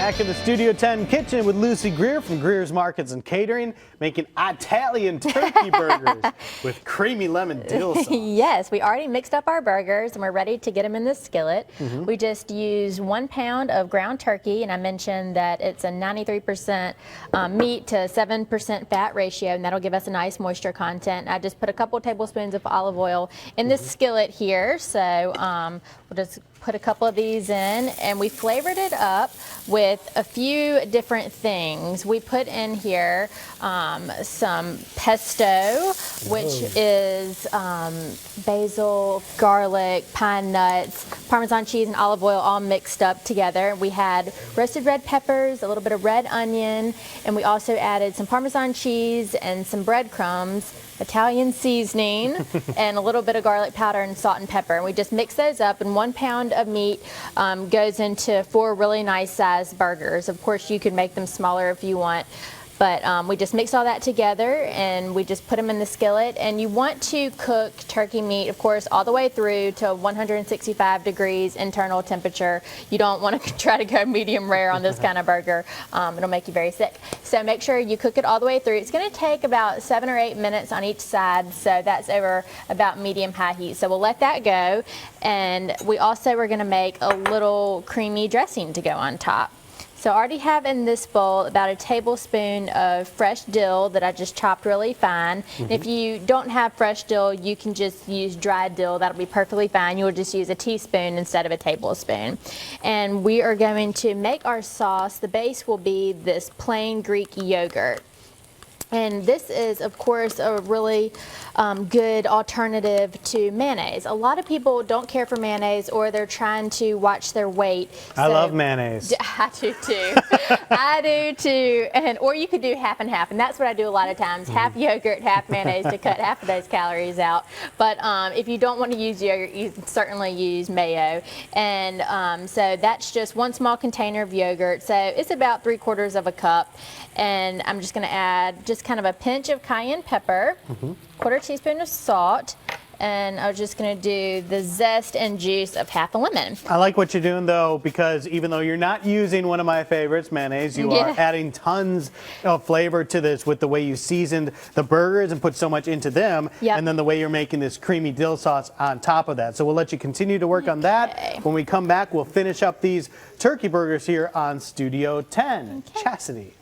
Back in the Studio 10 kitchen with Lucy Greer from Greer's Markets and Catering, making Italian turkey burgers with creamy lemon dill sauce. Yes, we already mixed up our burgers and we're ready to get them in the skillet. We just used 1 pound of ground turkey, and I mentioned that it's a 93% meat to 7% fat ratio, and that'll give us a nice moisture content. I just put a couple tablespoons of olive oil in this skillet here, so we'll just put a couple of these in, and we flavored it up with a few different things. We put in here some pesto, which is basil, garlic, pine nuts, Parmesan cheese, and olive oil all mixed up together. We had roasted red peppers, a little bit of red onion, and we also added some Parmesan cheese and some breadcrumbs, Italian seasoning, and a little bit of garlic powder and salt and pepper. And we just mix those up, and 1 pound of meat goes into 4 really nice sized burgers. Of course, you could make them smaller if you want. But we just mix all that together and we just put them in the skillet. And you want to cook turkey meat, of course, all the way through to 165 degrees internal temperature. You don't want to try to go medium rare on this kind of burger. It'll make you very sick. So make sure you cook it all the way through. It's going to take about 7 or 8 minutes on each side. So that's over about medium-high heat. So we'll let that go. And we also are going to make a little creamy dressing to go on top. So I already have in this bowl about a tablespoon of fresh dill that I just chopped really fine. And if you don't have fresh dill, you can just use dried dill. That'll be perfectly fine. You'll just use a teaspoon instead of a tablespoon. And we are going to make our sauce. The base will be this plain Greek yogurt. And this is, of course, a really good alternative to mayonnaise. A lot of people don't care for mayonnaise, or they're trying to watch their weight. I love mayonnaise. I do too. I do too. Or you could do half and half, and that's what I do a lot of times. Half yogurt, half mayonnaise to cut half of those calories out. But if you don't want to use yogurt, you can certainly use mayo. And so that's just 1 small container of yogurt. So it's about 3/4 of a cup. And I'm just going to add just kind of a pinch of cayenne pepper, 1/4 teaspoon of salt, and I'm just going to do the zest and juice of half a lemon. I like what you're doing, though, because even though you're not using one of my favorites, mayonnaise, you are adding tons of flavor to this with the way you seasoned the burgers and put so much into them, and then the way you're making this creamy dill sauce on top of that. So we'll let you continue to work on that. When we come back, we'll finish up these turkey burgers here on Studio 10. Chastity.